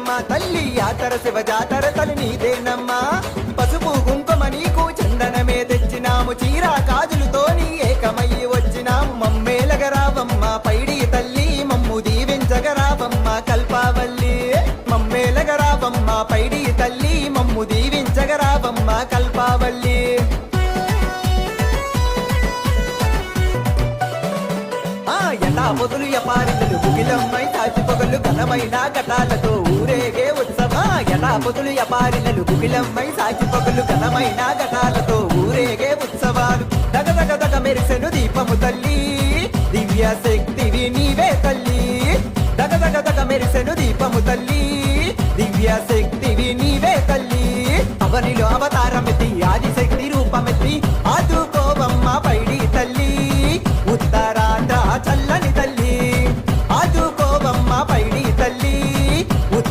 నీదేనమ్మా తల్లి యాతర శివ జాతర తల్లి నీదేనమ్మా పసుపు కుంకుమ నీకు చందనమే తెచ్చినాము చీరా కాజులతో నీ ఏకమయ్యి వచ్చినాము మమ్మేలగరావమ్మ పైడి తల్లి మమ్ము దీవించగరావమ్మ కల్పావల్లి మమ్మేలగరావమ్మ పైడి తల్లి మమ్ము దీవించగరావమ్మ కల్పావల్లి ఎటా పొదులు ఎపారిలు గుగిలమ్మై తాచి పొగలు ఘనమైన ఘటాలతో ఊరేగే ఉత్సవ ఎటా పొదులు ఎపారిలు గుగిలమ్మై సాచి పొగలు ఘనమైన ఘటాలతో ఊరేగే ఉత్సవాలు దగదగదగ మెరిసెను దీపము తల్లి దివ్య శక్తివి నీవే తల్లి దగదగదగ మెరిసెను దీపము తల్లి దివ్య శక్తివి నీవే తల్లి అవనిలో అవతారం